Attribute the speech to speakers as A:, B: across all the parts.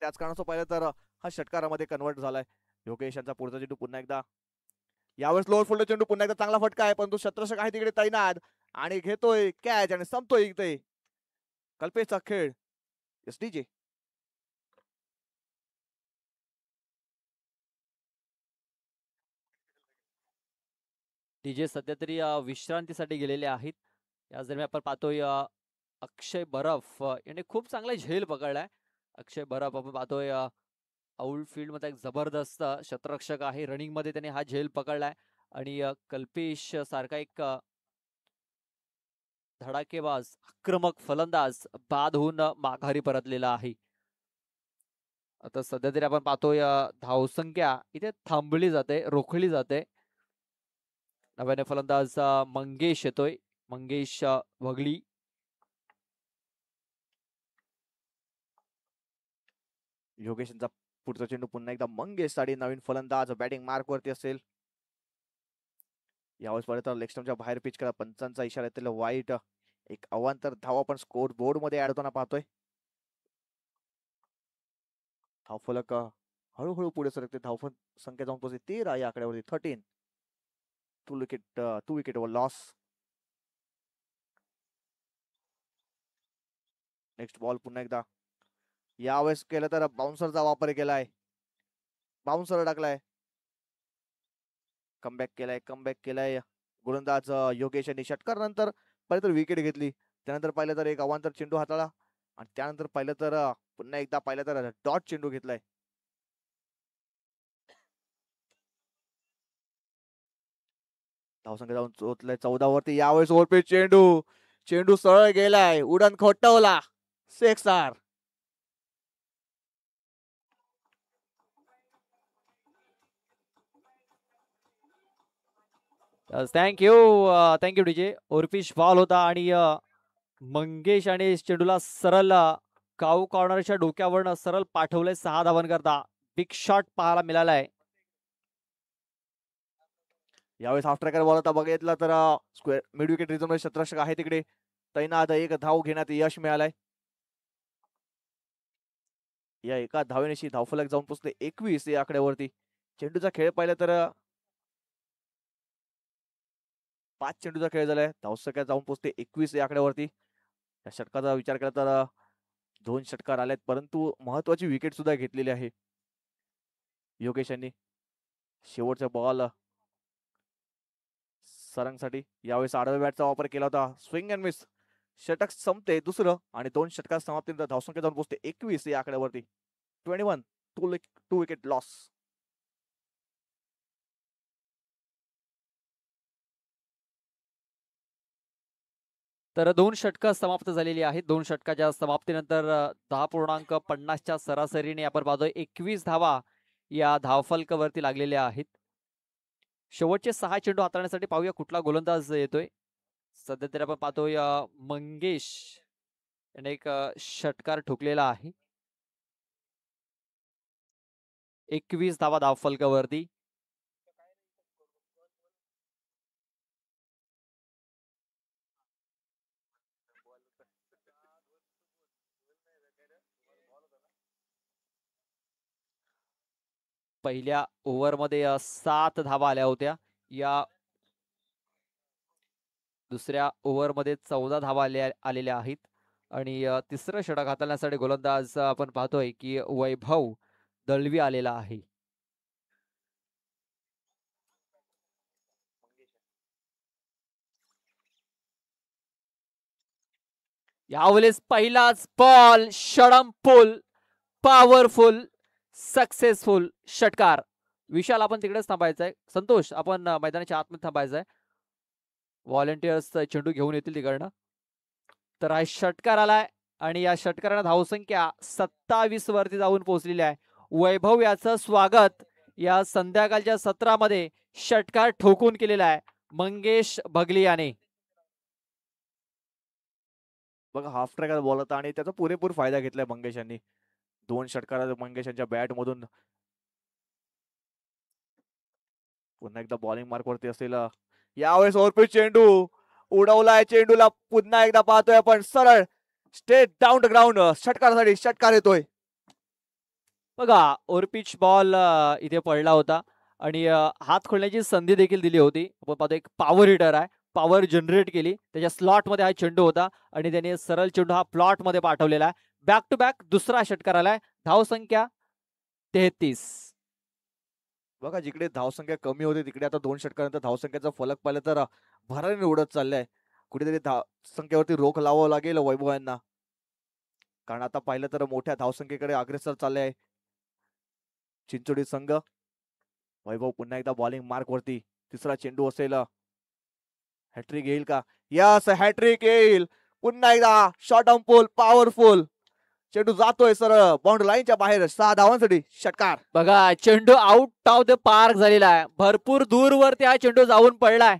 A: त्याच कारणाचं पाहिलं तर हा षटकारामध्ये कन्वर्ट झालाय. योगेश यांचा पुढचा चेंडू पुन्हा एकदा, यावेळेस लोअर फुल्ड चेंडू पुन्हा एकदा चांगला फटका आहे, परंतु शत्रक्षक आहे तिकडे तैनात आणि घेतोय कॅच आणि संपतोय इथे कल्पेशचा खेळ. एसडीजे
B: डीजे सध्या तरी विश्रांतीसाठी गेलेले आहेत. याच दरम्यान आपण पाहतोय अक्षय बरफ याने खूप चांगला झेल पकडलाय. अक्षय बरफ आपण पाहतोय आउट फील्ड मध्ये एक जबरदस्त शतरक्षक आहे. रनिंग मध्ये त्याने हा झेल पकडलाय आणि कल्पेश सारखा एक धडाकेबाज आक्रमक फलंदाज बाद होऊन माघारी परतलेला आहे. आता सध्या तरी आपण पाहतोय धावसंख्या इथे थांबली जाते, रोखली जाते. नव्याने फलंदाज मंगेश येतोय, मंगेश वगळी.
A: योगेश यांचा पुढचा चेंडू पुन्हा एकदा मंगेश साठी नवीन फलंदाज बॅटिंग मार्क वरती असेल. यावेळेस पर्यंत लेग स्टंपच्या बाहेर पिच करा, पंचांचा इशारा येतील वाईट. एक अवांतर धाव आपण स्कोर बोर्ड मध्ये ऍड होताना पाहतोय. धावफलक हळूहळू पुढे सरकते, धावफल संख्या जाऊन पोहोचते 13 या आकड्यावरती. 13 टू विकेट वर लॉस. नेक्स्ट बॉल पुन्हा एकदा, यावेळेस केलं तर बाउन्सरचा वापर केलाय, बाउन्सर टाकलाय, कमबॅक केलाय गोलंदाज योगेश यांनी. षटकार नंतर पाहिलं तर विकेट घेतली, त्यानंतर पाहिलं तर एक अवांतर चेंडू हाताळला आणि त्यानंतर पाहिलं तर पुन्हा एकदा पाहिलं तर डॉट चेंडू घेतलाय. धावसंख्या जाऊन चोचलाय 14 वरती. यावेळेस ओरपे चेंडू, चेंडू सरळ गेलाय, उडण खोटवला, 6 आर.
B: Thank you DJ. ओरपिश बॉल होता आणि मंगेश आणि चेंडूला सरळ काऊ कॉर्नरच्या डोक्यावरनं सरळ पाठवलंय 6 धावन करता. बिग शॉट पाहायला मिळालाय.
A: यावेळेस हाफ ट्रॅकर बॉल होता, बघितला तर स्क्वेअर मिड विकेट रिझन मध्ये शतरक्षक आहे तिकडे तैनात. एक धाव घेण्यात यश मिळालंय. या एका धावेनेशी धावफलक जाऊन पोहोचले 21 या आकड्यावरती. चेंडूचा खेळ पाहिला तर 5 चेंडूचा खेळ झालाय, धावसंख्या जाऊन पोहोचते 21 या आकड्यावरती. या षटकाचा विचार केला तर 2 षटकार आलेत, परंतु महत्वाची विकेट सुद्धा घेतलेली आहे योगेश यांनी. शेवटचा बॉल सरंगसाठी, यावेळेस आडव्या बॅटचा वापर केला होता, स्विंग अँड मिस. षटक संपते दुसरं आणि 2 षटकार समाप्तीनंतर धावसंख्या जाऊन पोहोचते 21 या आकड्यावरती. 21, 2 विकेट लॉस.
B: तर 2 षटकं समाप्त झालेली आहेत. 2 षटकाच्या समाप्तीनंतर 10.50च्या सरासरीने आपण पाहतोय 21 धावा या धावफलकावरती लागलेल्या आहेत. शेवटचे 6 चेंडू हाताळण्यासाठी पाहूया कुठला गोलंदाज येतोय. सध्या तरी आपण पाहतोय मंगेश याने एक षटकार ठोकलेला आहे. 21 धावा धावफलकावरती. पहिल्या ओव्हरमध्ये 7 धावा आल्या होत्या. या दुसऱ्या ओव्हरमध्ये 14 धावा आलेल्या आहेत आणि तिसरं षटक हाताळण्यासाठी गोलंदाज आपण पाहतोय की वैभव दळवी आलेला आहे. यावेळेस पहिलाच बॉल षडंपुल, पॉवरफुल, सक्सेसफुल षटकार. विशाल आपण तिकडेच थांबायचंय, संतोष आपण मैदानाच्या आतमध्ये थांबायचंय. व्हॉलेंटियर्स चेंडू घेऊन येतील तिकडनं. तर हा षटकार आलाय आणि या षटकारानं धावसंख्या 27 वरती जाऊन पोहोचलेली आहे. वैभव याचं स्वागत या संध्याकाळच्या सत्रामध्ये षटकार ठोकून केलेला आहे मंगेश भगली याने.
A: बघा हाफ ट्रॅकर बॉल होता आणि त्याचा पुरेपूर फायदा घेतलाय मंगेश यांनी. 2 षटकार मंगेश यांच्या बॅट मधून. पुन्हा एकदा बॉलिंग मार्क वरती असेल, यावेळेस ओव्हरपिच चेंडू उडवलाय, चेंडूला पुन्हा एकदा पाहतोय आपण सरळ स्ट्रेट डाऊन द ग्राउंड. षटकारासाठी षटकार येतोय.
B: बघा ओरपिच बॉल इथे पडला होता आणि हात खोलण्याची संधी देखील दिली होती. आपण पाहतो एक पॉवर हिटर आहे, पॉवर जनरेट केली, त्याच्या स्लॉट मध्ये हा चेंडू होता आणि त्याने सरळ चेंडू हा प्लॉट मध्ये पाठवलेला आहे. बॅक टू बॅक दुसरा षटकार आलाय. धाव संख्या 33.
A: बघा जिकडे धावसंख्या कमी होती तिकडे आता 2 षटकानंतर धावसंख्येचा फलक पाहिलं तर भरारीने उडत चाललाय. कुठेतरी धावसंख्येवरती रोख लावावं लागेल वैभव यांना. कारण आता पाहिलं तर मोठ्या धावसंख्येकडे अग्रेसर चालले आहे चिंचोडी संघ. वैभव पुन्हा एकदा बॉलिंग मार्क वरती. तिसरा चेंडू असेल. हॅट्रिक येईल का? यस हॅट्रिक येईल. पुन्हा एकदा शॉर्ट ऑन पोल पॉवरफुल. चेंडू जातोय सरळ बाउंड्री लाईनच्या बाहेर 6 धावांसाठी षटकार.
B: बघा चेंडू आउट ऑफ द पार्क झालेला आहे. भरपूर दूरवरती हा चेंडू जाऊन पडलाय.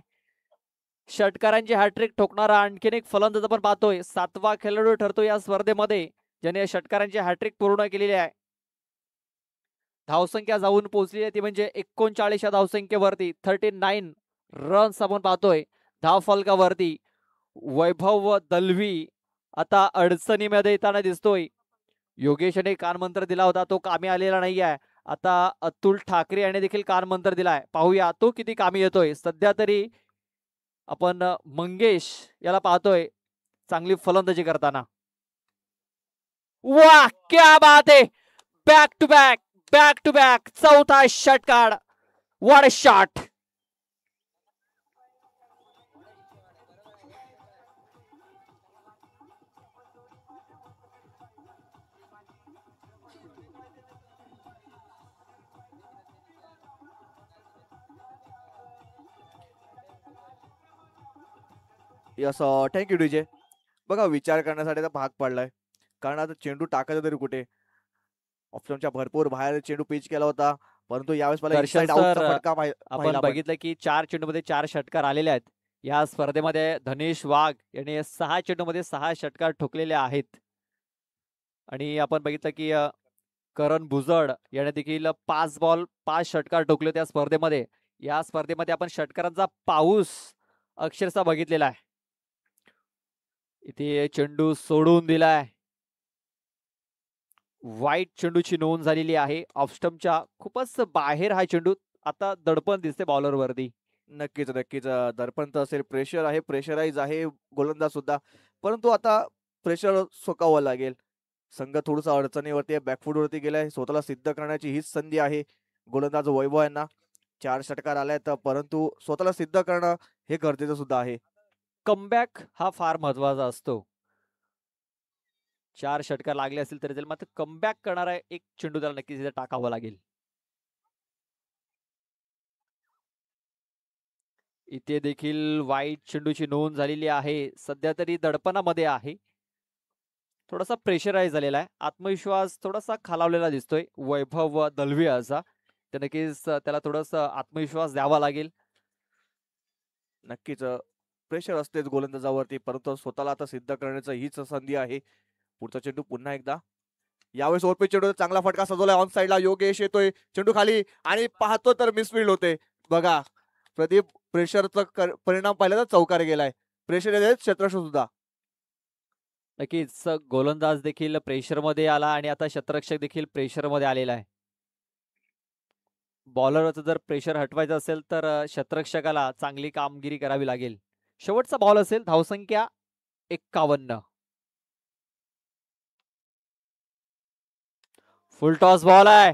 B: षटकारांची हॅट्रिक ठोकणारा आणखीन एक फलंदाज आपण पाहतोय. 7वा खेळाडू ठरतो या स्पर्धेमध्ये ज्याने षटकारांची हॅट्रिक पूर्ण केलेली आहे. धावसंख्या जाऊन पोहोचली आहे ती म्हणजे 39 या धावसंख्येवरती 39 रन्स आपण पाहतोय. धाव फलकावरती वैभव दलवी आता अडचणीमध्ये येताना दिसतोय. योगेशने कानमंत्र दिला होता तो कामी आलेला नाही आहे. आता अतुल ठाकरे याने देखील कानमंत्र दिलाय. पाहूया तो किती कामी येतोय. सध्या तरी आपण मंगेश याला पाहतोय चांगली फलंदाजी करताना. वाह क्या बात आहे. बॅक टू बॅक चौथा षटकार. What a shot.
A: Yes thank you DJ. बघा विचार करण्यासाठी आता भाग पडलाय. कारण आता चेंडू टाकायचा तरी कुठे. ऑप्शनच्या भरपूर बाहेर चेंडू पिच केला होता परंतु यावेळेस मला
B: दर्शन
A: इनसाइड आउटचा
B: सर,
A: फटका
B: आपण
A: पाहिला.
B: बघितलं की 4 चेंडूमध्ये 4 षटकार आलेले आहेत. या स्पर्धेमध्ये धनेश वाघ याने 6 चेंडूमध्ये 6 षटकार ठोकलेले आहेत. आणि आपण बघितलं की करण भुजड याने देखील 5 बॉल 5 षटकार ठोकले त्या स्पर्धेमध्ये. या स्पर्धेमध्ये आपण षटकारांचा पाऊस अक्षरशः बघितलेला आहे. इथे चेंडू सोडून दिलाय. वाईट चेंडूची नोंद झालेली आहे. ऑफस्टमच्या खूपच बाहेर हा चेंडू. आता दडपण दिसते बॉलर वरती.
A: नक्कीच नक्कीच दर्पण तर असेल. प्रेशर आहे प्रेशराईज आहे गोलंदाज सुद्धा. परंतु आता प्रेशर सोकावं लागेल. संघ थोडसा अडचणीवरती आहे. बॅकफूट वरती गेलाय. स्वतःला सिद्ध करण्याची हीच संधी आहे गोलंदाज वैभव यांना. 4 षटकार आल्यात परंतु स्वतःला सिद्ध करणं हे गरजेचं सुद्धा आहे.
B: कमबॅक हा फार महत्वाचा असतो. 4 षटकार लागले असतील तरी त्याला मात्र कमबॅक करणारा एक चेंडू त्याला नक्कीच इथे टाकावा लागेल. इथे देखील वाईट चेंडूची नोंद झालेली आहे. सध्या तरी दडपणामध्ये आहे. थोडासा प्रेशराईज झालेला आहे. आत्मविश्वास थोडासा खालावलेला दिसतोय वैभव दलवी असा. तर नक्कीच त्याला थोडासा आत्मविश्वास द्यावा लागेल.
A: नक्कीच प्रेशर असतेच गोलंदाजावरती परंतु स्वतःला आता सिद्ध करण्याची हीच संधी आहे. पुढचा चेंडू पुन्हा एकदा. यावेळेस ओरपे चेंडू चांगला फटका सजवलाय ऑन साइडला. योगेश येतोय चेंडू खाली आणि पाहतो तर मिसफिल्ड होते. बघा प्रदीप प्रेशरचा परिणाम पाहिला तर चौकार गेलाय. प्रेशर येते क्षेत्ररक्षक सुद्धा.
B: नक्कीच गोलंदाज देखील प्रेशर मध्ये आला आणि आता शतरक्षक देखील प्रेशर मध्ये आलेला आहे. बॉलरचं जर प्रेशर हटवायचं असेल तर शतरक्षकाला चांगली कामगिरी करावी लागेल. शेवटचा बॉल असेल. धावसंख्या 51. फुल टॉस बॉल आहे.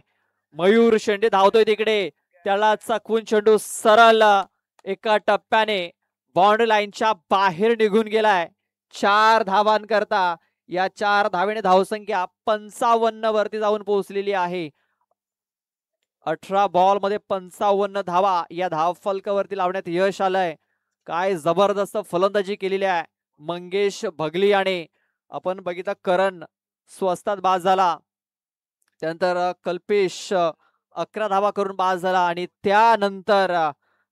B: मयूर शेंडे धावतोय तिकडे. त्याला चकवून चेंडू सरळ एका टप्प्याने बाउंड्री लाईनच्या बाहेर निघून गेलाय. 4 धावांकरता या 4 धावेने धावसंख्या 55 वरती जाऊन पोहोचलेली आहे. 18 बॉल मध्ये 55 धावा या धाव फलकावरती लावण्यात यश आलंय. काय जबरदस्त फलंदाजी केलेली आहे मंगेश भगली याने. आपण बघितलं करण स्वस्तात बाद झाला. त्यानंतर कल्पेश 11 धावा करून बाद झाला आणि त्यानंतर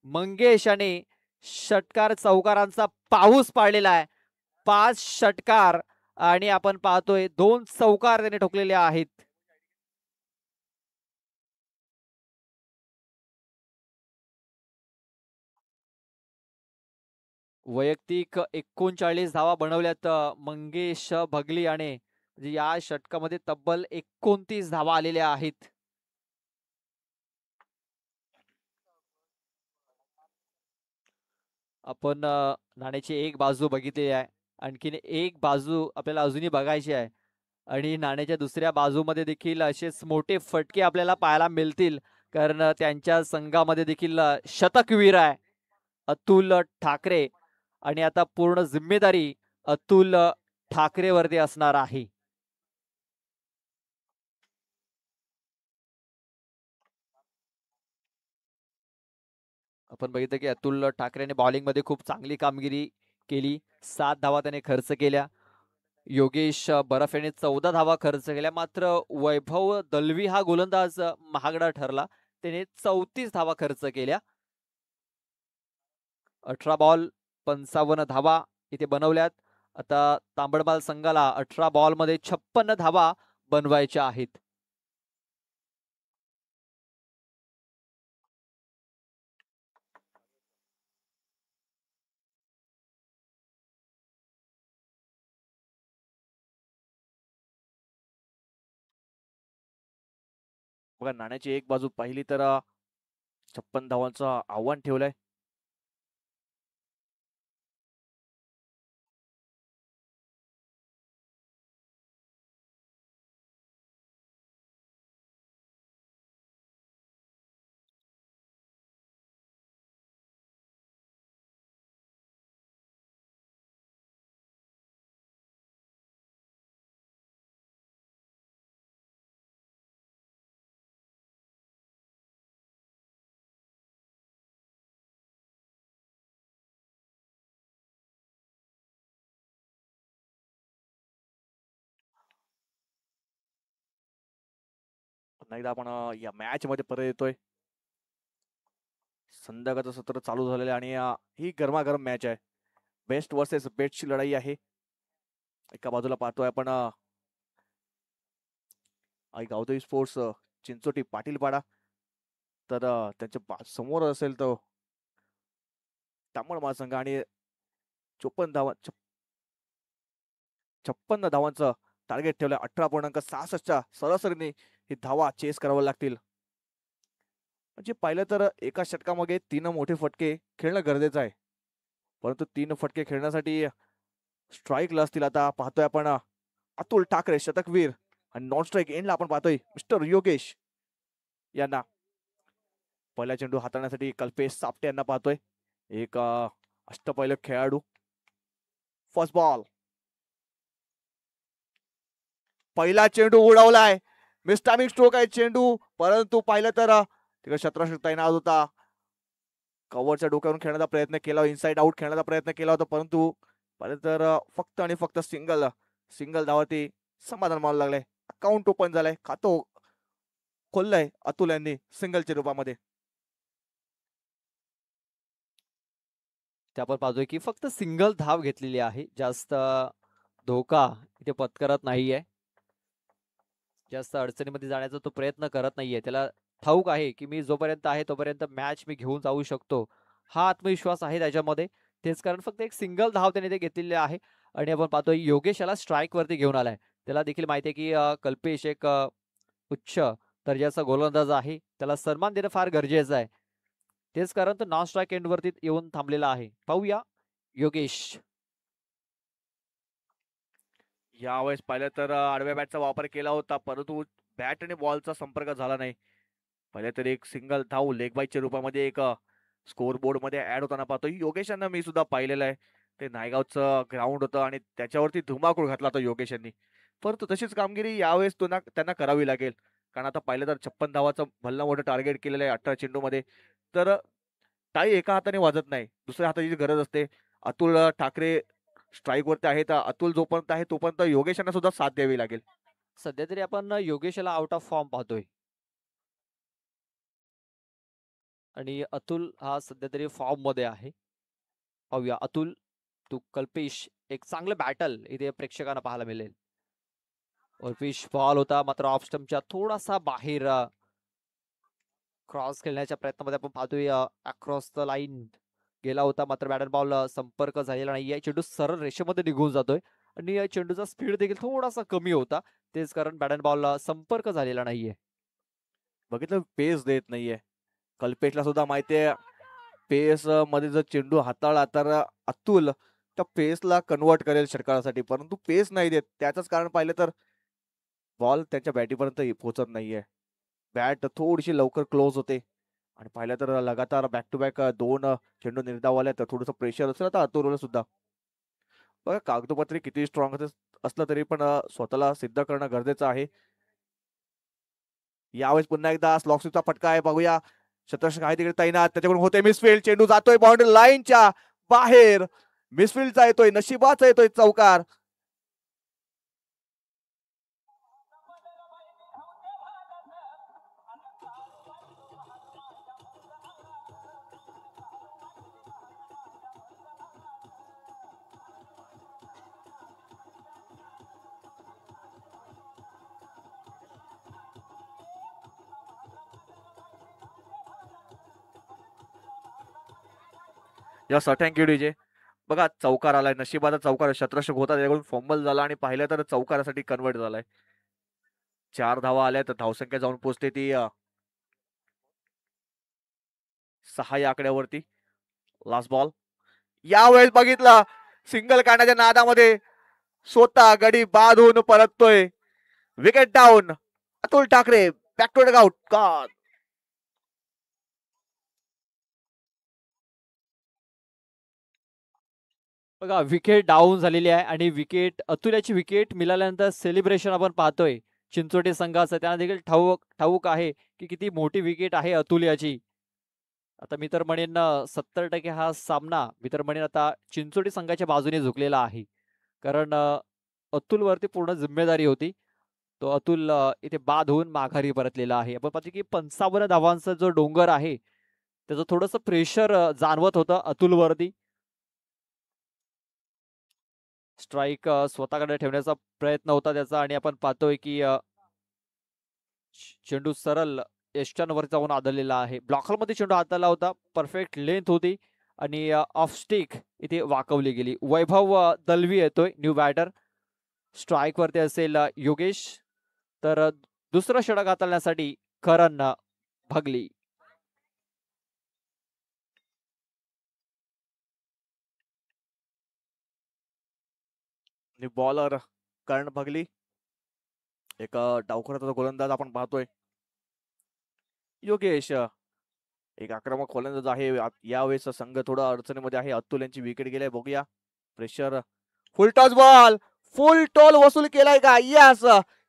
B: मंगेश याने षटकार चौकारांचा पाऊस पाडलेला आहे. 5 षटकार आणि आपण पाहतोय 2 चौकार त्याने ठोकलेले आहेत. वैयक्तिक 39 धावा बनवल्यात मंगेश भगली याने. म्हणजे या षटकामध्ये तब्बल 29 धावा आलेल्या आहेत. आपण नाण्याची एक बाजू बघितलेली आहे, आणखीन एक बाजू आपल्याला अजूनही बघायची आहे. आणि नाण्याच्या दुसऱ्या बाजूमध्ये देखील असेच मोठे फटके आपल्याला पाहायला मिळतील, कारण त्यांच्या संघामध्ये देखील शतकवीर आहे अतुल ठाकरे. आणि आता पूर्ण जिम्मेदारी अतुल ठाकरेवरती असणार आहे. आपण बघितलं की अतुल ठाकरेने बॉलिंग मध्ये खूप चांगली कामगिरी केली. 7 धावा त्याने खर्च केल्या. योगेश बरफ याने 14 धावा खर्च केल्या. मात्र वैभव दलवी हा गोलंदाज महागडा ठरला, त्याने 34 धावा खर्च केल्या. 18 बॉल 55 धावा इथे बनवल्यात. आता तांबडमाल संघाला 18 बॉल मध्ये 56 धावा बनवायच्या आहेत.
A: बघा नाण्याची एक बाजू पाहिली तर 56 धावांचं आव्हान ठेवलंय. पुन्हा एकदा आपण या मॅच मध्ये परत येतोय. संध्याकाळचं सत्र चालू झालेलं आहे आणि ही गरमागरम मॅच आहे. बेस्ट वर्सेस बेस्टची लढाई आहे. एका बाजूला पाहतोय आपण गावदेवी स्पोर्ट्स चिंचोटी पाटीलपाडा, तर त्यांच्या समोर असेल तो तांबड महासंघ आणि 56 धावांचं टार्गेट ठेवलं. 18.66च्या सरासरीने ही धावा चेस कराव्या लागतील. म्हणजे पाहिलं तर एका षटकामागे 3 मोठे फटके खेळणं गरजेचं आहे, परंतु 3 फटके खेळण्यासाठी स्ट्राईकला असतील. आता पाहतोय आपण अतुल ठाकरे शतकवीर आणि नॉन स्ट्राईक एंडला आपण पाहतोय मिस्टर योगेश यांना. पहिला चेंडू हाताळण्यासाठी कल्पेश सापटे यांना पाहतोय, एक अष्टपैलू खेळाडू. फर्स्ट बॉल, पहिला चेंडू उडवलाय. मिस्टामिक स्ट्रोक आहे चेंडू, परंतु पाहिलं तर तिकडे क्षेत्ररक्षक तैनात होता. कव्हरच्या डोक्यावरून खेळण्याचा प्रयत्न केला, इनसाइड आउट खेळण्याचा प्रयत्न केला होता, परंतु पाहिलं तर फक्त आणि फक्त सिंगल धावावरती समाधान मानू लागलंय. अकाउंट ओपन झालंय, खातं खोललंय अतुल यांनी सिंगलच्या रूपामध्ये.
B: त्या आपण पाहतोय की फक्त सिंगल धाव घेतलेली आहे, जास्त धोका इथे पत्करत नाहीये, जास्त अडचणीमध्ये जाण्याचा तो प्रयत्न करत नाहीये. त्याला ठाऊक आहे की मी जोपर्यंत आहे तोपर्यंत मॅच मी घेऊन जाऊ शकतो, हा आत्मविश्वास आहे त्याच्यामध्ये. तेच कारण फक्त एक सिंगल धाव त्याने ते घेतलेली आहे. आणि आपण पाहतोय योगेश याला स्ट्राईक वरती घेऊन आलाय. त्याला देखील माहिती आहे की कल्पेश एक उच्च दर्जाचा गोलंदाज आहे, त्याला सन्मान देणं फार गरजेचं आहे. तेच कारण तो नॉन स्ट्राईक एंड वरती येऊन थांबलेला आहे. पाहूया योगेश.
A: यावेळेस पाहिलं तर आडव्या बॅटचा वापर केला होता, परंतु बॅट आणि बॉलचा संपर्क झाला नाही. पहिले तर एक सिंगल धाव लेग बाईच्या रूपामध्ये एक स्कोर बोर्ड मध्ये ऍड होताना पाहतो. योगेश यांना मी सुद्धा पाहिलेलं आहे. ते नायगावचं ग्राउंड होतं आणि त्याच्यावरती धुमाकूळ घातला होता योगेश यांनी, परंतु तशीच कामगिरी यावेळेस त्यांना करावी लागेल. कारण आता पाहिलं तर 56 धावाचं भलं मोठं टार्गेट केलेलं आहे 18 चेंडूमध्ये. तर टाळी एका हाताने वाजत नाही, दुसऱ्या हाताची गरज असते. अतुल ठाकरे स्ट्राईक वरती आहेत, अतुल जोपर्यंत आहे तोपर्यंत योगेश यांना सुद्धा साथ द्यावी लागेल.
B: सध्या तरी आपण योगेश याला आउट ऑफ फॉर्म पाहतोय, आणि अतुल हा सध्या तरी फॉर्म मध्ये आहे. पाहूया अतुल तू कल्पेश, एक चांगलं बॅटल इथे प्रेक्षकांना पाहायला मिळेल. पिच बॉल होता, मात्र ऑफ स्टंपच्या थोडासा बाहेर क्रॉस खेळण्याच्या प्रयत्नामध्ये आपण पाहतोय अक्रॉस द लाईन गेला होता, मात्र बॅट बॉल संपर्क झालेला नाहीये. चेंडू सरळ रेषेमध्ये निघून जातोय आणि या चेंडूचा स्पीड देखील थोडासा कमी होता. तेच कारण बॅट अँड बॉलला संपर्क झालेला नाहीये.
A: बघितलं पेस देत नाहीये. कल्पेशला सुद्धा माहितीये पेस मध्ये जर चेंडू हाताळला तर अतुल त्या पेसला कन्वर्ट करेल षटकारासाठी, परंतु पेस नाही देत. त्याच कारण पाहिलं तर बॉल त्यांच्या बॅटीपर्यंत पोहोचत नाहीये. बॅट थोडीशी लवकर क्लोज होते आणि पाहिलं तर लगातार बॅक टू बॅक 2 चेंडू निर्धाव आले तर थोडंसं प्रेशर असेल आता अतुलला सुद्धा. बघा कागदोपत्री किती स्ट्रॉंग असलं तरी पण स्वतःला सिद्ध करणं गरजेचं आहे. यावेळेस पुन्हा एकदा स्लॉक्सचा फटका आहे, बघूया. शतरक्षक आहे तिकडे तैनात, त्याच्याकडून होते मिसफील्ड. चेंडू जातोय बाउंड्री लाईनच्या बाहेर. मिसफील्डचा येतोय, नशिबाचा येतोय चौकार. या थँक्यू डीजे. बघा चौकार आलाय, नशिबाचा चौकार. शतरक्षक होता त्याच्याकडून फॉम्बल झाला आणि पाहिलं तर चौकारासाठी कन्वर्ट झालाय. 4 धावा आल्या तर धावसंख्या जाऊन पोहोचते ती 6 या आकड्यावरती. Last ball. यावेळेस बघितलं सिंगल काढण्याच्या नादामध्ये स्वतः गडी बाद होऊन परततोय. Wicket down. Atul Thackeray back to out. God.
B: बघा विकेट डाऊन झालेली आहे आणि अतुल्याची विकेट मिळाल्यानंतर सेलिब्रेशन आपण पाहतोय चिंचोटी संघाचं. त्यांना देखील ठाऊक आहे की किती मोठी विकेट आहे अतुल्याची. आता मी तर म्हणेन 70% हा सामना मी तर म्हणेन आता चिंचोटी संघाच्या बाजूने झुकलेला आहे. कारण अतुलवरती पूर्ण जिम्मेदारी होती. तो अतुल इथे बाद होऊन माघारी परतलेला आहे. आपण पाहतो की 55 धावांचा जो डोंगर आहे त्याचं थोडंसं प्रेशर जाणवत होतं अतुलवरती. स्ट्राईक स्वतःकडे ठेवण्याचा प्रयत्न होता त्याचा आणि आपण पाहतोय की चेंडू सरळ एस्टनवर जाऊन आदळलेला आहे. ब्लॉकरमध्ये चेंडू हाताला होता, परफेक्ट लेंथ होती आणि ऑफ स्टिक इथे वाकवली गेली. वैभव दलवी येतोय न्यू बॅटर. स्ट्राईक वरती असेल योगेश, तर दुसरं षटक हाताळण्यासाठी करण भगली.
A: बॉलर कर्ण भगली. एक डावखुराचा गोलंदाज आपण पाहतोय. योगेश एक आक्रमक गोलंदाज आहे. यावेळेस संघ थोडा अडचणीमध्ये आहे. अतुल यांची विकेट गेली. बघूया pressure. Full toss ball. Full toll वसूल केलाय का? यस.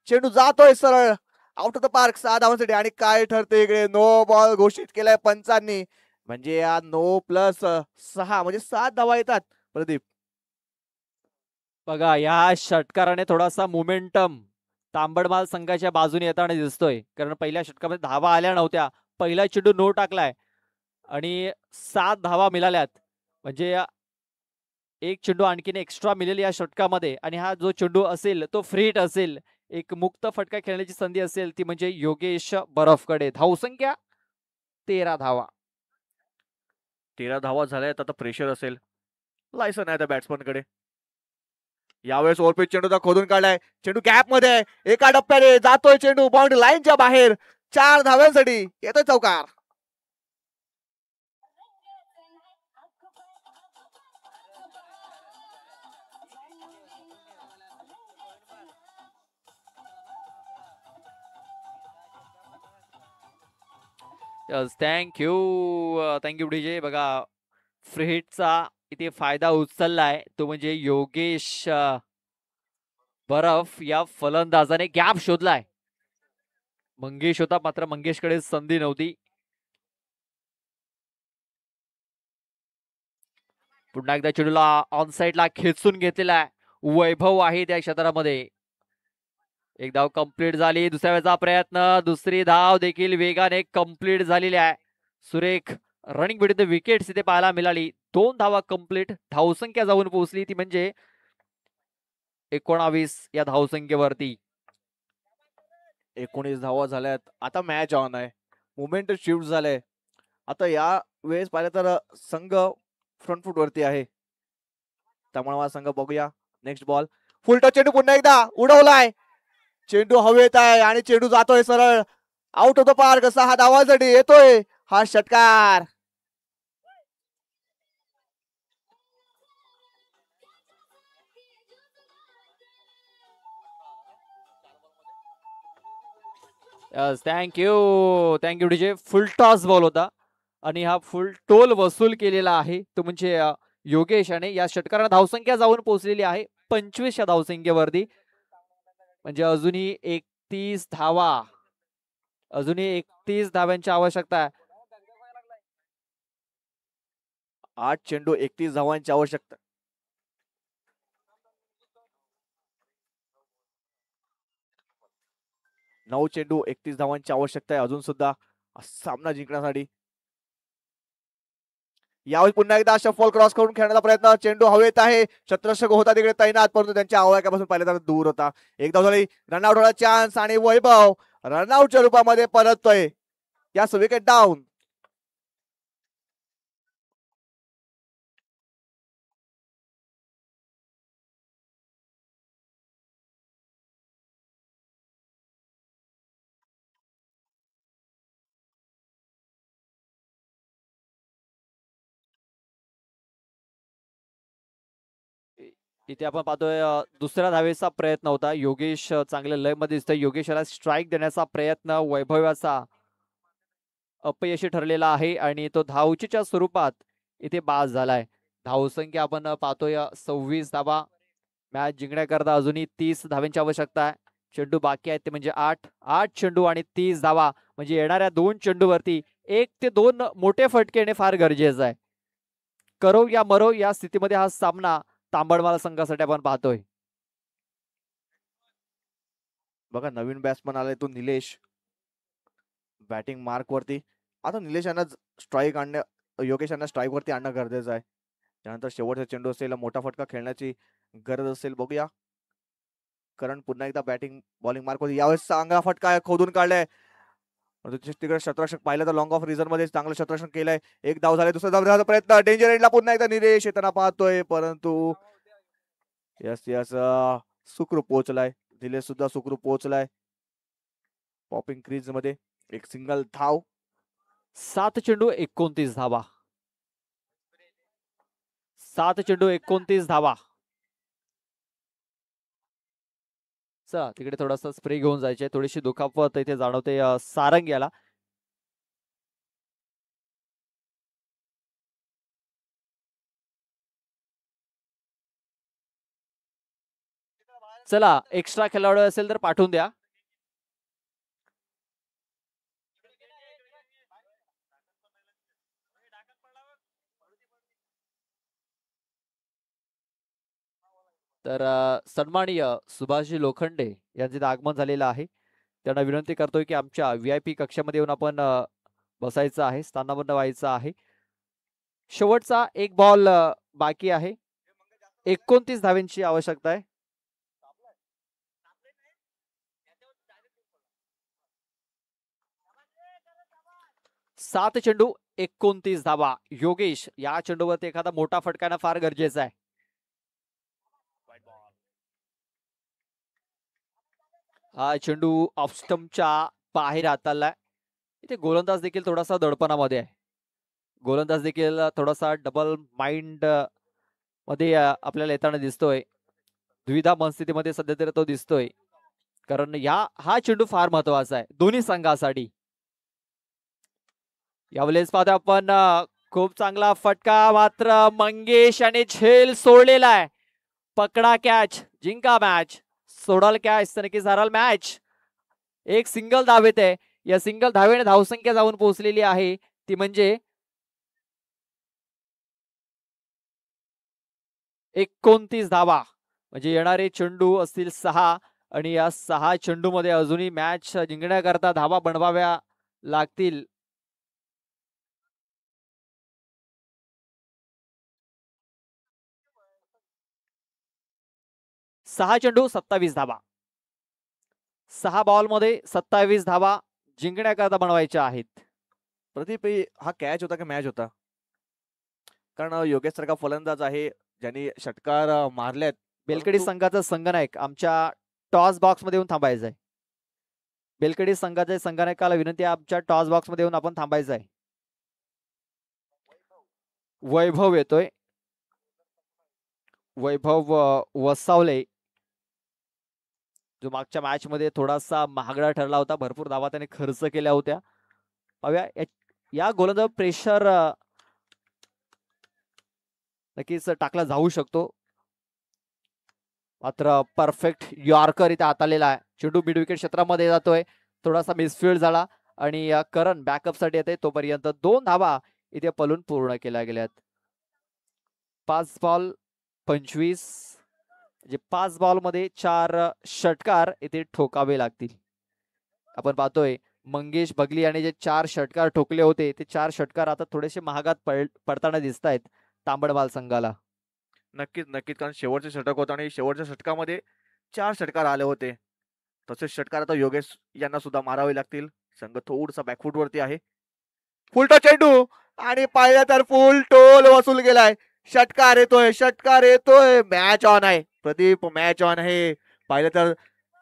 A: चेंडू जातोय सरळ आउट ऑफ द पार्क 6 धावांसाठी. आणि काय ठरते इकडे? नो बॉल घोषित केलाय पंचांनी. म्हणजे या 9+6 म्हणजे 7 धावा येतात. प्रदीप
B: बघा या षटकाराने थोडासा मोमेंटम तांबडमाल संघाच्या बाजूने येताना दिसतोय. कारण पहिल्या षटकामध्ये धावा आल्या नव्हत्या. पहिला चेंडू नो टाकलाय आणि 7 धावा मिळाल्यात. म्हणजे एक चेंडू आणखीन एक्स्ट्रा मिळेल या षटकामध्ये. आणि हा जो चेंडू असेल तो फ्रीट असेल, एक मुक्त फटका खेळण्याची संधी असेल ती म्हणजे योगेश बरफकडे. धावसंख्या 13 धावा.
A: 13 धावा झाल्यात. आता प्रेशर असेल. लायसन आहे त्या बॅट्समन कडे. यावेळेस ओव्हरपिच चेंडूचा खोदून काढलाय. चेंडू गॅप मध्ये एका टप्प्याने जातोय. चेंडू बाउंड्री लाईनच्या बाहेर. 4 धाव्यांसाठी येतोय चौकार.
B: Thank you DJ. बघा फ्री हिटचा इथे फायदा उचललाय तो म्हणजे योगेश बरफ या फलंदाजाने गॅप शोधलाय. मंगेश होता मात्र मंगेशकडे संधी नव्हती. पुन्हा एकदा चेंडूला ऑन साइडला खेचून घेतलेला आहे. वैभव आहे त्या क्षेत्रामध्ये. एक धाव कंप्लीट झाली. दुसऱ्या वेळेचा प्रयत्न. दुसरी धाव देखील वेगाने कंप्लीट झालेली आहे. सुरेख रनिंग विथ द विकेट्स इथे पाहायला मिळाली. 2 धावा कंप्लीट. धावसंख्या जाऊन पोहोचली ती म्हणजे 19 या धावसंख्येवरती.
A: 19 धावा झाल्यात. आता मॅच ऑन आहे. मुवमेंट शिफ्ट झालंय. आता या वेळेस पाहिलं तर संघ फ्रंट फूट वरती आहे. त्यामुळे संघ बघूया नेक्स्ट बॉल. फुल टच चेंडू पुन्हा एकदा उडवलाय. चेंडू हवेत आहे आणि चेंडू जातोय सरळ आउट ऑफ द पार्क. असा हा धावांसाठी येतोय हा षटकार.
B: Thank you DJ. फुल टॉस बॉल होता आणि हा फुल टोल वसूल केलेला आहे तो म्हणजे योगेश. आणि या षटकाराला धावसंख्या जाऊन पोहोचलेली आहे 25 या धावसंख्येवरती. म्हणजे अजूनही 31 धावा, अजूनही 31 धाव्यांची आवश्यकता आहे.
A: 8 चेंडू 31 धावांची आवश्यकता. 9 चेंडू 31 धावांची आवश्यकता आहे अजून सुद्धा सामना जिंकण्यासाठी. यावेळी पुन्हा एकदा शफल क्रॉस करून खेळण्याचा प्रयत्न. चेंडू हवेत आहे. शत्रक्षक होता तिकडे तैनात परंतु त्यांच्या आवाक्यापासून पहिल्यांदा दूर होता. एकदा झाली रनआउट होण्याचा चान्स आणि वैभव रनआउटच्या रूपामध्ये परततोय. यास विकेट डाऊन.
B: इथे आपण पाहतोय दुसऱ्या धावेचा प्रयत्न होता. योगेश चांगल्या लय मध्ये दिसतोय. योगेशला स्ट्राईक देण्याचा प्रयत्न वैभवाचा अपयशी ठरलेला आहे आणि तो धावचीच्या स्वरूपात इथे बाद झालाय. धावसंख्या आपण पाहतोय 26 धावा. मॅच जिंकण्याकरता अजूनही 30 धाव्यांची आवश्यकता आहे. चेंडू बाकी आहेत ते म्हणजे 8 चेंडू आणि 30 धावा. म्हणजे येणाऱ्या 2 चेंडूवरती 1 ते 2 मोठे फटके येणे फार गरजेचं आहे. करो या मरो या स्थितीमध्ये हा सामना तांबडमाला संघासाठी आपण पाहतोय.
A: बघा नवीन बॅट्समन आलाय तो निलेश बॅटिंग मार्क वरती. आता निलेश यांना स्ट्राईक आणणं योगेश यांना स्ट्राईक वरती आणणं गरजेचं आहे. त्यानंतर शेवटचा चेंडू असेल मोठा फटका खेळण्याची गरज असेल. बघूया करण पुन्हा एकदा बॅटिंग बॉलिंग मार्क वरती. यावेळेस चांगला फटका खोदून काढलाय. तिकडे शत्रक्षक पाहिलं तर लॉंग ऑफ रिझन मध्ये चांगलं शत्रक्षक केलंय. एक धाव झाले. दुसरा धाव प्रयत्न डेंजर एंडला पुन्हा एकदा निलेश येताना पाहतोय परंतु यस सुखरूप पोहोचलाय. निलेश सुद्धा सुखरूप पोहोचलाय पॉपिंग क्रीज मध्ये. एक सिंगल धाव.
B: 7 चेंडू 29 धावा. 7 चेंडू 29 धावा. चला तिकडे थोडासा स्प्रे घेऊन जायचे. थोडीशी दुखापत इथे जाणवते सारंग याला. चला एक्स्ट्रा खेळाडू असेल तर पाठवून द्या. तर सन्माननीय सुभाषजी लोखंडे यांचे आगमन झालेलं आहे. त्यांना विनंती करतोय की आमच्या VIP कक्षामध्ये येऊन आपण बसायचं आहे, स्थानापन्न व्हायचं आहे. शेवटचा एक बॉल बाकी आहे. 29 धाव्यांची आवश्यकता आहे. सात चेंडू 29 धावा. योगेश या चेंडूवरती एखादा मोठा फटकाना फार गरजेचा आहे. हा चेंडू ऑफ स्टंपच्या बाहेर हाताळलाय. इथे गोलंदाज देखील थोडासा दडपणामध्ये आहे. गोलंदाज देखील थोडासा डबल माइंड मध्ये आपल्याला येताना दिसतोय. द्विधा मनस्थितीमध्ये सध्या तरी तो दिसतोय. कारण हा चेंडू फार महत्वाचा आहे दोन्ही संघासाठी. यावेळेस पाहतो आपण खूप चांगला फटका मात्र मंगेश आणि झेल सोडलेला आहे. पकडा कॅच जिंका मॅच. सोडाल कॅच तर नक्कीच हराल मॅच. एक सिंगल धावेत आहे. या सिंगल धावेने धावसंख्या जाऊन पोहोचलेली आहे ती म्हणजे 29 धावा. म्हणजे येणारे चेंडू असतील 6 आणि या 6 चेंडू मध्ये अजूनही मॅच जिंकण्याकरता धावा बनवाव्या लागतील. सहा चेंडू 27 धावा. 6 बॉल मध्ये 27 धावा जिंकण्याकरता बनवायच्या आहेत.
A: प्रदीप हा कॅच होता की मॅच होता? कारण योगेश सारखा फलंदाज आहे ज्यांनी षटकार मारलेत
B: बेलकडी
A: परंतु-
B: संघाचा संघनायक आमच्या टॉस बॉक्स मध्ये येऊन थांबायचं आहे. बेलकडी संघाच्या संघनायकाला विनंती आहे, आमच्या टॉस बॉक्स मध्ये येऊन आपण थांबायचं आहे. वैभव येतोय, वैभव वसावले, जो मागच्या मॅच मध्ये थोडासा महागडा ठरला होता. भरपूर धावा त्याने खर्च केल्या होत्या. पाहूया या गोलंदाज प्रेशर नक्कीच टाकला जाऊ शकतो. मात्र परफेक्ट यॉर्कर इथे हाताळलेला आहे. चेंडू मिड विकेट क्षेत्रामध्ये जातोय, थोडासा मिसफिल्ड झाला आणि करण बॅकअप साठी येते. तोपर्यंत 2 धावा इथे पलून पूर्ण केल्या गेल्यात. 5 बॉल 25, म्हणजे 5 बॉल मध्ये 4 षटकार इथे ठोकावे लागतील. आपण पाहतोय मंगेश बगली याने जे 4 षटकार ठोकले होते, ते 4 षटकार आता थोडेसे महागात पडताना दिसत आहेत तांबडबाल संघाला.
A: नक्कीच नक्कीच, कारण शेवटचे षटक होतं आणि शेवटच्या षटकामध्ये 4 षटकार आले होते. तसेच षटकार आता योगेश यांना सुद्धा मारावे लागतील. संघ थोडासा बॅकफूट वरती आहे. फुलटो चेंडू आणि पाहिलं तर फुल टोल वसूल गेलाय. षटकार येतोय, षटकार येतोय. मॅच ऑन आहे प्रदीप, मॅच ऑन आहे. पाहिलं तर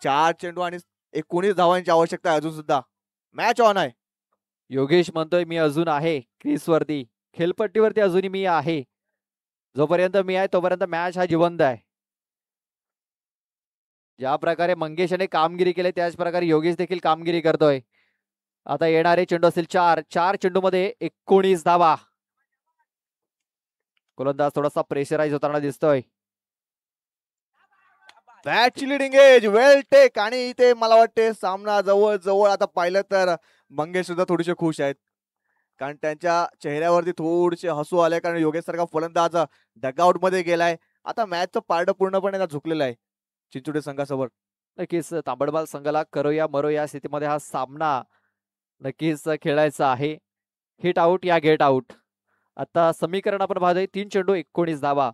A: 4 चेंडू आणि 19 धावांची आवश्यकता आहे अजून सुद्धा. मॅच ऑन आहे.
B: योगेश म्हणतोय मी अजून आहे क्रीज वरती, खेळपट्टीवरती अजूनही मी आहे. जोपर्यंत मी आहे तोपर्यंत मॅच हा जिवंत आहे. ज्या प्रकारे मंगेश याने कामगिरी केली त्याच प्रकारे योगेश देखील कामगिरी करतोय. आता येणारे चेंडू असतील 4 चेंडू मध्ये 19 धावा. गोलंदाज थोडासा प्रेशराईज होताना दिसतोय.
A: मॅच लिडिंग एज वेल टेक आणि इथे मला वाटते सामना जवळ जवळ आता पाहिलं तर मंगेश सुद्धा थोडेसे खुश आहेत, कारण त्यांच्या चेहऱ्यावरती थोडेसे हसू आले, कारण योगेश सारखा फलंदाज डगआउट मध्ये गेलाय. आता मॅचचं पारडं पूर्णपणे झुकलेलं आहे चिंचोडी संघासमोर.
B: नक्कीच तांबडबाल संघाला करो या मरो या स्थितीमध्ये हा सामना नक्कीच खेळायचा आहे. हिट आउट या गेट आउट. आता समीकरण आपण पाहतोय 3 चेंडू 19 धावा.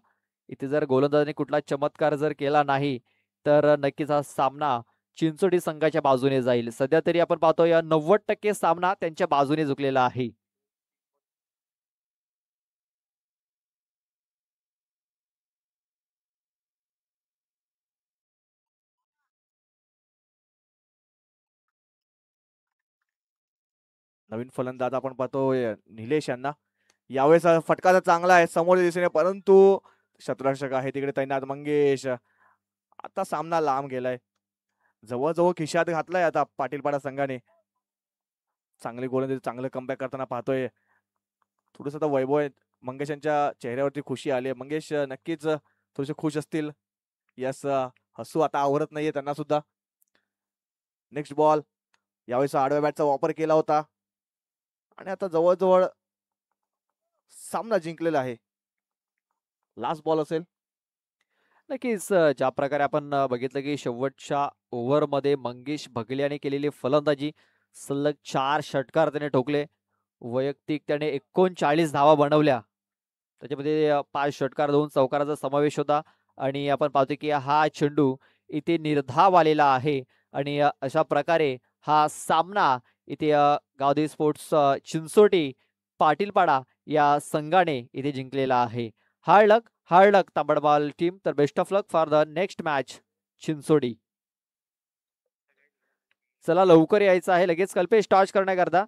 B: इथे जर गोलंदाजाने कुठला चमत्कार जर केला नाही तर नक्कीच हा सामना चिंचोडी संघाच्या बाजूने जाईल. सध्या तरी आपण पाहतोय 90% सामना त्यांच्या बाजूने झुकलेला आहे.
A: नवीन फलंदाज आपण पाहतोय निलेश यांना. यावेळेस फटका तर चांगला आहे समोर दिसणे, परंतु शतरक्षक आहे तिकडे तैनात मंगेश. आता सामना लांब गेलाय, जवळजवळ खिशात घातलाय आता पाटीलपाडा संघाने. चांगले गोलंदाज, चांगलं कमबॅक करताना पाहतोय. थोडस आता वैभव मंगेश यांच्या चेहऱ्यावरती खुशी आली. मंगेश नक्कीच थोडेसे खुश असतील. यस, हसू आता आवरत नाहीये त्यांना सुद्धा. Next ball. यावेळेस आडव्या बॅटचा वापर केला होता आणि आता जवळजवळ सामना जिंकलेला आहे. लास्ट बॉल असेल.
B: नक्कीच ज्या प्रकारे आपण बघितलं की शेवटच्या ओव्हरमध्ये मंगेश बगले याने केलेली फलंदाजी, सलग 4 षटकार त्याने ठोकले. वैयक्तिक त्याने 39 धावा बनवल्या. त्याच्यामध्ये 5 षटकार 2 चौकाराचा समावेश होता. आणि आपण पाहतो की हा चेंडू इथे निर्धाव आलेला आहे. आणि अशा प्रकारे हा सामना इथे गावदेवी स्पोर्ट्स चिंचोटी पाटीलपाडा या संघाने इथे जिंकलेला आहे. Hard luck Tambadbal team. तर best of luck for the next match Chinchodi. चला लवकर यायचं आहे लगेच कल्पेश टॉच करण्याकरता.